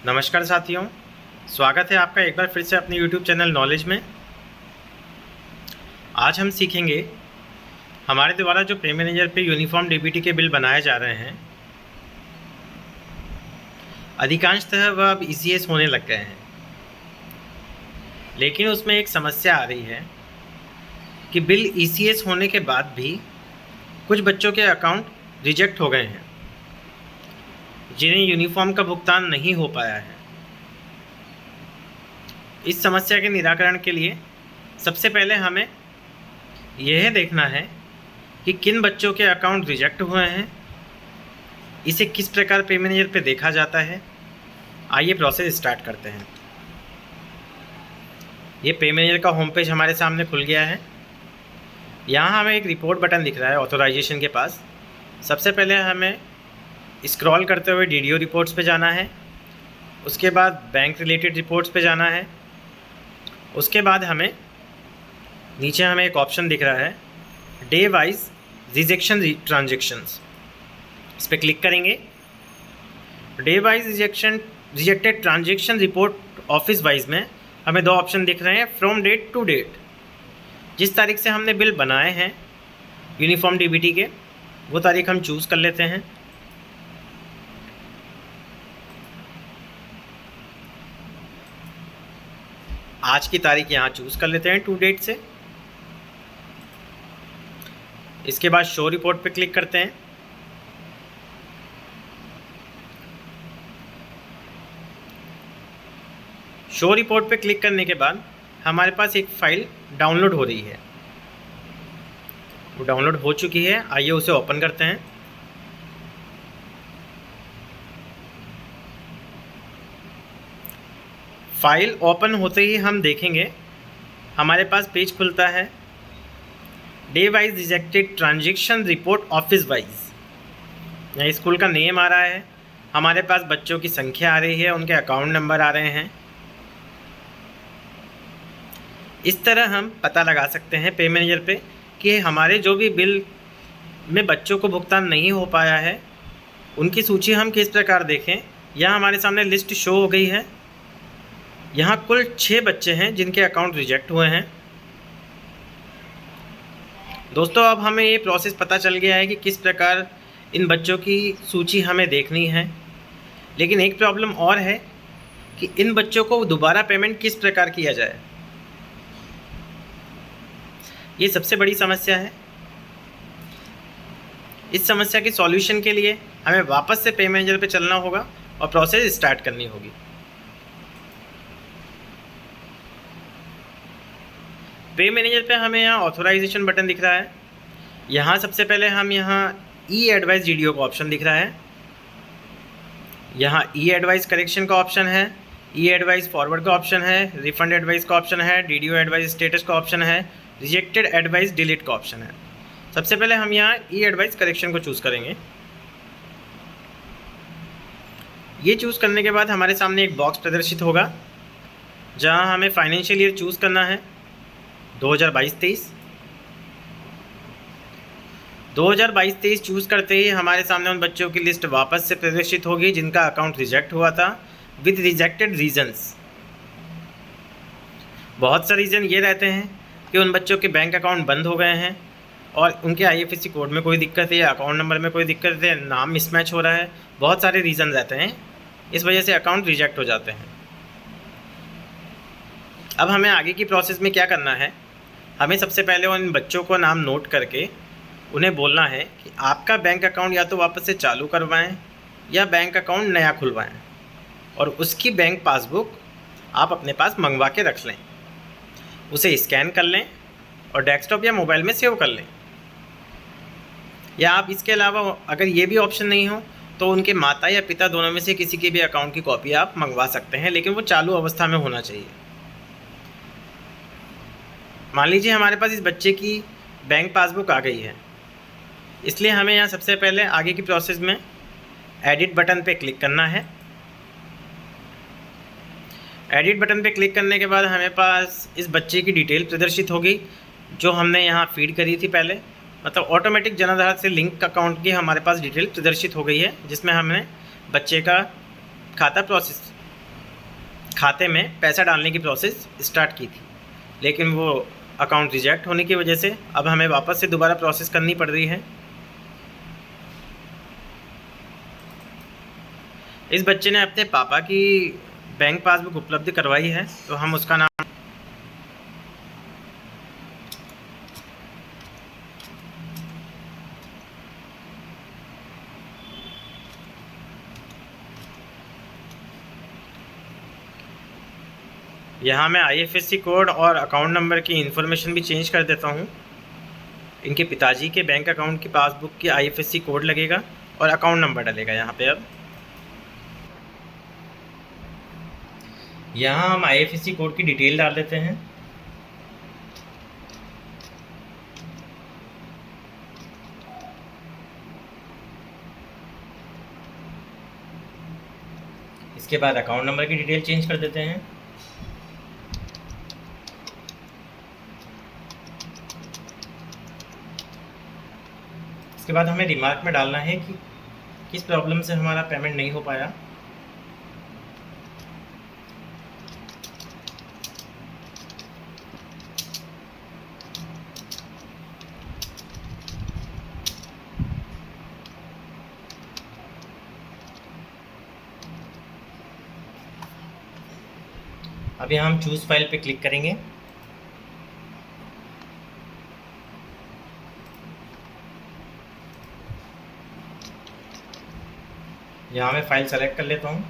नमस्कार साथियों, स्वागत है आपका एक बार फिर से अपने YouTube चैनल नॉलेज में। आज हम सीखेंगे हमारे द्वारा जो पे मैनेजर पे यूनिफॉर्म डीबीटी के बिल बनाए जा रहे हैं, अधिकांशतः वह अब ECS होने लग गए हैं। लेकिन उसमें एक समस्या आ रही है कि बिल ECS होने के बाद भी कुछ बच्चों के अकाउंट रिजेक्ट हो गए हैं, जिन्हें यूनिफॉर्म का भुगतान नहीं हो पाया है। इस समस्या के निराकरण के लिए सबसे पहले हमें यह देखना है कि किन बच्चों के अकाउंट रिजेक्ट हुए हैं, इसे किस प्रकार पे मैनेजर पे देखा जाता है। आइए प्रोसेस स्टार्ट करते हैं। ये पे मैनेजर का होम पेज हमारे सामने खुल गया है। यहाँ हमें एक रिपोर्ट बटन दिख रहा है ऑथराइजेशन के पास। सबसे पहले हमें स्क्रॉल करते हुए DDO रिपोर्ट्स पे जाना है, उसके बाद बैंक रिलेटेड रिपोर्ट्स पे जाना है। उसके बाद हमें नीचे एक ऑप्शन दिख रहा है डे वाइज रिजेक्शन ट्रांजेक्शंस, इस पर क्लिक करेंगे। Day wise rejected transaction report office wise में हमें दो ऑप्शन दिख रहे हैं, फ्रॉम डेट टू डेट। जिस तारीख से हमने बिल बनाए हैं यूनिफॉर्म डीबीटी के, वो तारीख हम चूज़ कर लेते हैं। आज की तारीख यहाँ चूज़ कर लेते हैं टू डेट से। इसके बाद शो रिपोर्ट पे क्लिक करते हैं। शो रिपोर्ट पे क्लिक करने के बाद हमारे पास एक फ़ाइल डाउनलोड हो रही है, वो डाउनलोड हो चुकी है। आइए उसे ओपन करते हैं। फाइल ओपन होते ही हम देखेंगे हमारे पास पेज खुलता है day wise rejected transaction report office wise. यहाँ स्कूल का नेम आ रहा है, हमारे पास बच्चों की संख्या आ रही है, उनके अकाउंट नंबर आ रहे हैं। इस तरह हम पता लगा सकते हैं पे मैनेजर पे कि हमारे जो भी बिल में बच्चों को भुगतान नहीं हो पाया है, उनकी सूची हम किस प्रकार देखें। यहाँ हमारे सामने लिस्ट शो हो गई है। यहाँ कुल 6 बच्चे हैं जिनके अकाउंट रिजेक्ट हुए हैं। दोस्तों, अब हमें ये प्रोसेस पता चल गया है कि किस प्रकार इन बच्चों की सूची हमें देखनी है। लेकिन एक प्रॉब्लम और है कि इन बच्चों को दोबारा पेमेंट किस प्रकार किया जाए, ये सबसे बड़ी समस्या है। इस समस्या के सॉल्यूशन के लिए हमें वापस से पे मैनेजर पे चलना होगा और प्रोसेस स्टार्ट करनी होगी। पे मैनेजर पे हमें यहाँ ऑथराइजेशन बटन दिख रहा है। यहाँ सबसे पहले हम ई एडवाइस DDO का ऑप्शन दिख रहा है। यहाँ ई एडवाइस करेक्शन का ऑप्शन है, ई एडवाइस फॉरवर्ड का ऑप्शन है, रिफंड एडवाइस का ऑप्शन है, DDO एडवाइस स्टेटस का ऑप्शन है, रिजेक्टेड एडवाइस डिलीट का ऑप्शन है। सबसे पहले हम यहाँ ई एडवाइस करेक्शन को चूज़ करेंगे। ये चूज़ करने के बाद हमारे सामने एक बॉक्स प्रदर्शित होगा जहाँ हमें फाइनेंशियल ईयर चूज़ करना है 2022-23। 2022-23 चूज़ करते ही हमारे सामने उन बच्चों की लिस्ट वापस से प्रदर्शित होगी जिनका अकाउंट रिजेक्ट हुआ था, विद रिजेक्टेड रीजंस। बहुत से रीज़न ये रहते हैं कि उन बच्चों के बैंक अकाउंट बंद हो गए हैं और उनके IFSC कोड में कोई दिक्कत है या अकाउंट नंबर में कोई दिक्कत है, नाम मिसमैच हो रहा है। बहुत सारे रीज़न रहते हैं, इस वजह से अकाउंट रिजेक्ट हो जाते हैं। अब हमें आगे की प्रोसेस में क्या करना है, हमें सबसे पहले उन बच्चों को नाम नोट करके उन्हें बोलना है कि आपका बैंक अकाउंट या तो वापस से चालू करवाएं या बैंक अकाउंट नया खुलवाएं, और उसकी बैंक पासबुक आप अपने पास मंगवा के रख लें। उसे स्कैन कर लें और डेस्कटॉप या मोबाइल में सेव कर लें। या आप इसके अलावा अगर ये भी ऑप्शन नहीं हो तो उनके माता या पिता दोनों में से किसी के भी अकाउंट की कॉपी आप मंगवा सकते हैं, लेकिन वो चालू अवस्था में होना चाहिए। मान लीजिए हमारे पास इस बच्चे की बैंक पासबुक आ गई है, इसलिए हमें यहाँ सबसे पहले आगे की प्रोसेस में एडिट बटन पे क्लिक करना है। एडिट बटन पे क्लिक करने के बाद हमें पास इस बच्चे की डिटेल प्रदर्शित होगी जो हमने यहाँ फीड करी थी पहले। मतलब ऑटोमेटिक जनाधार से लिंक अकाउंट की हमारे पास डिटेल प्रदर्शित हो गई है, जिसमें हमने बच्चे का खाता खाते में पैसा डालने की प्रोसेस स्टार्ट की थी, लेकिन वो अकाउंट रिजेक्ट होने की वजह से अब हमें वापस से दोबारा प्रोसेस करनी पड़ रही है। इस बच्चे ने अपने पापा की बैंक पासबुक उपलब्ध करवाई है, तो हम उसका नाम यहाँ मैं IFSC कोड और अकाउंट नंबर की इन्फॉर्मेशन भी चेंज कर देता हूँ। इनके पिताजी के बैंक अकाउंट की पासबुक की IFSC कोड लगेगा और अकाउंट नंबर डलेगा यहाँ पे। अब यहाँ हम IFSC कोड की डिटेल डाल देते हैं। इसके बाद अकाउंट नंबर की डिटेल चेंज कर देते हैं। इसके बाद हमें रिमार्क में डालना है कि किस प्रॉब्लम से हमारा पेमेंट नहीं हो पाया। अब यहाँ हम चूज़ फाइल पे क्लिक करेंगे। यहाँ मैं फ़ाइल सेलेक्ट कर लेता हूँ।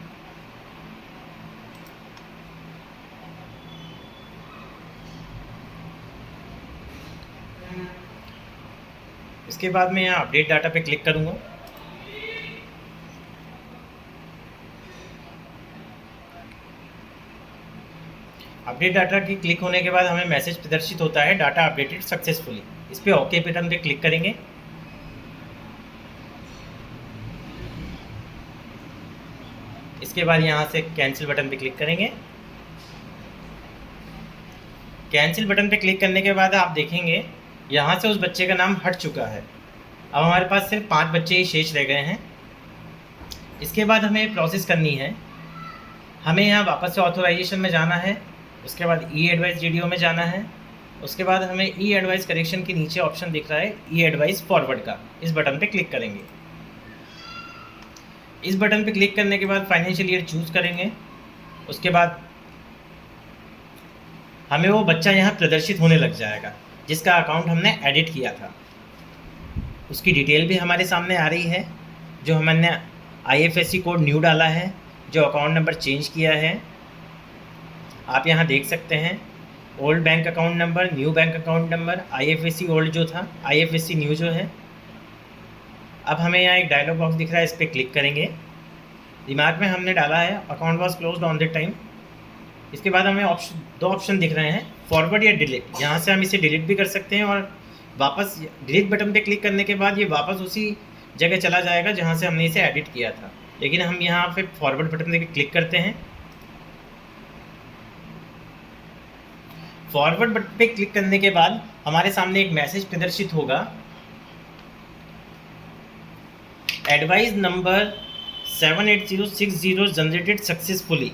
इसके बाद मैं यहाँ अपडेट डाटा पे क्लिक करूँगा। अपडेट डाटा की क्लिक होने के बाद हमें मैसेज प्रदर्शित होता है, डाटा अपडेटेड सक्सेसफुली। इस पर ओके बटन पे क्लिक करेंगे। इसके बाद यहाँ से कैंसिल बटन पे क्लिक करेंगे। कैंसिल बटन पे क्लिक करने के बाद आप देखेंगे यहाँ से उस बच्चे का नाम हट चुका है। अब हमारे पास सिर्फ 5 बच्चे ही शेष रह गए हैं। इसके बाद हमें प्रोसेस करनी है। हमें यहाँ वापस से ऑथोराइजेशन में जाना है, उसके बाद ई एडवाइस DDO में जाना है। उसके बाद हमें ई एडवाइस करेक्शन के नीचे ऑप्शन दिख रहा है ई एडवाइस फॉरवर्ड का, इस बटन पे क्लिक करेंगे। इस बटन पे क्लिक करने के बाद फाइनेंशियल ईयर चूज़ करेंगे। उसके बाद हमें वो बच्चा यहाँ प्रदर्शित होने लग जाएगा जिसका अकाउंट हमने एडिट किया था। उसकी डिटेल भी हमारे सामने आ रही है, जो हमने IFSC कोड न्यू डाला है, जो अकाउंट नंबर चेंज किया है। आप यहाँ देख सकते हैं old bank account number, new bank account number, IFSC old जो था, IFSC न्यू जो है। अब हमें यहाँ एक डायलॉग बॉक्स दिख रहा है, इस पर क्लिक करेंगे। दिमाग में हमने डाला है account was closed on the time. इसके बाद हमें दो ऑप्शन दिख रहे हैं, फॉरवर्ड या डिलीट। यहाँ से हम इसे डिलीट भी कर सकते हैं और वापस डिलीट बटन पे क्लिक करने के बाद ये वापस उसी जगह चला जाएगा जहाँ से हमने इसे एडिट किया था। लेकिन हम यहाँ पे फॉरवर्ड बटन पे क्लिक करते हैं। फॉरवर्ड बटन पे क्लिक करने के बाद हमारे सामने एक मैसेज प्रदर्शित होगा, एडवाइस नंबर 78060 जनरेटेड सक्सेसफुली।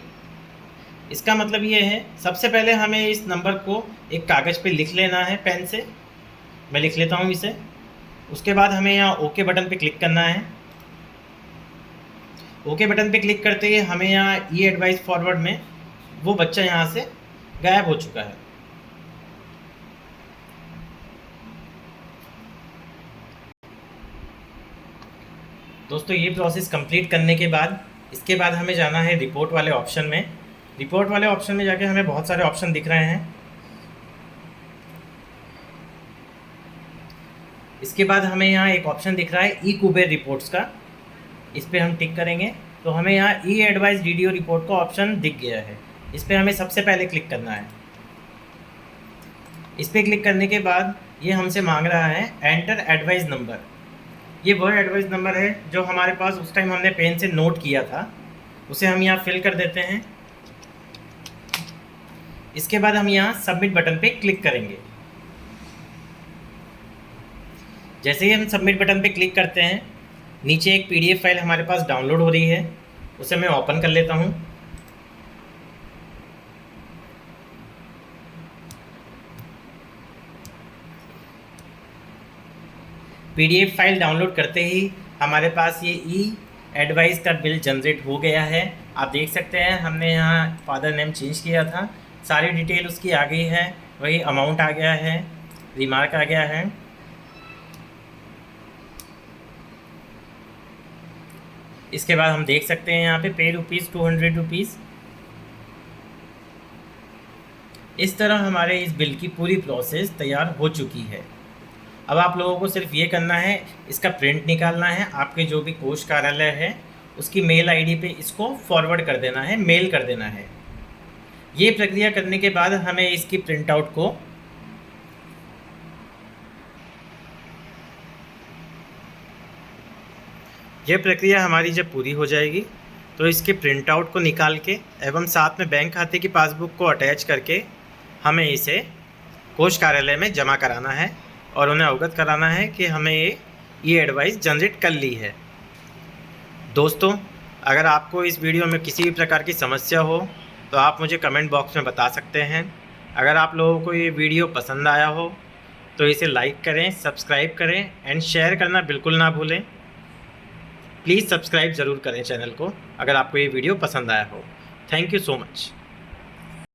इसका मतलब ये है, सबसे पहले हमें इस नंबर को एक कागज़ पे लिख लेना है पेन से। मैं लिख लेता हूँ इसे। उसके बाद हमें यहाँ ओके बटन पे क्लिक करना है। ओके बटन पे क्लिक करते ही हमें यहाँ ई एडवाइस फॉरवर्ड में वो बच्चा यहाँ से गायब हो चुका है। दोस्तों ये प्रोसेस कंप्लीट करने के बाद इसके बाद हमें जाना है रिपोर्ट वाले ऑप्शन में। रिपोर्ट वाले ऑप्शन में जाके हमें बहुत सारे ऑप्शन दिख रहे हैं। इसके बाद हमें यहाँ एक ऑप्शन दिख रहा है ई कुबेर रिपोर्ट्स का, इस पर हम टिक करेंगे तो हमें यहाँ ई एडवाइस DDO रिपोर्ट का ऑप्शन दिख गया है। इस पर हमें सबसे पहले क्लिक करना है। इस पर क्लिक करने के बाद ये हमसे मांग रहा है एंटर एडवाइस नंबर। ये वह एडवाइस नंबर है जो हमारे पास उस टाइम हमने पेन से नोट किया था, उसे हम यहाँ फिल कर देते हैं। इसके बाद हम यहाँ सबमिट बटन पे क्लिक करेंगे। जैसे ही हम सबमिट बटन पे क्लिक करते हैं, नीचे एक PDF फाइल हमारे पास डाउनलोड हो रही है, उसे मैं ओपन कर लेता हूँ। PDF फाइल डाउनलोड करते ही हमारे पास ये ई एडवाइस का बिल जनरेट हो गया है। आप देख सकते हैं हमने यहाँ फादर नेम चेंज किया था, सारी डिटेल उसकी आ गई है, वही अमाउंट आ गया है, रिमार्क आ गया है। इसके बाद हम देख सकते हैं यहाँ पे रुपीज़ 200 रुपीज़। इस तरह हमारे इस बिल की पूरी प्रोसेस तैयार हो चुकी है। अब आप लोगों को सिर्फ ये करना है, इसका प्रिंट निकालना है, आपके जो भी कोष कार्यालय है उसकी मेल आईडी पे इसको फॉरवर्ड कर देना है, मेल कर देना है। ये प्रक्रिया करने के बाद हमें इसकी प्रिंट आउट को यह प्रक्रिया हमारी जब पूरी हो जाएगी तो इसके प्रिंट आउट को निकाल के एवं साथ में बैंक खाते की पासबुक को अटैच करके हमें इसे कोष कार्यालय में जमा कराना है और उन्हें अवगत कराना है कि हमें ये एडवाइस जनरेट कर ली है। दोस्तों, अगर आपको इस वीडियो में किसी भी प्रकार की समस्या हो तो आप मुझे कमेंट बॉक्स में बता सकते हैं। अगर आप लोगों को ये वीडियो पसंद आया हो तो इसे लाइक करें, सब्सक्राइब करें एंड शेयर करना बिल्कुल ना भूलें। प्लीज़ सब्सक्राइब ज़रूर करें चैनल को अगर आपको ये वीडियो पसंद आया हो। Thank you so much.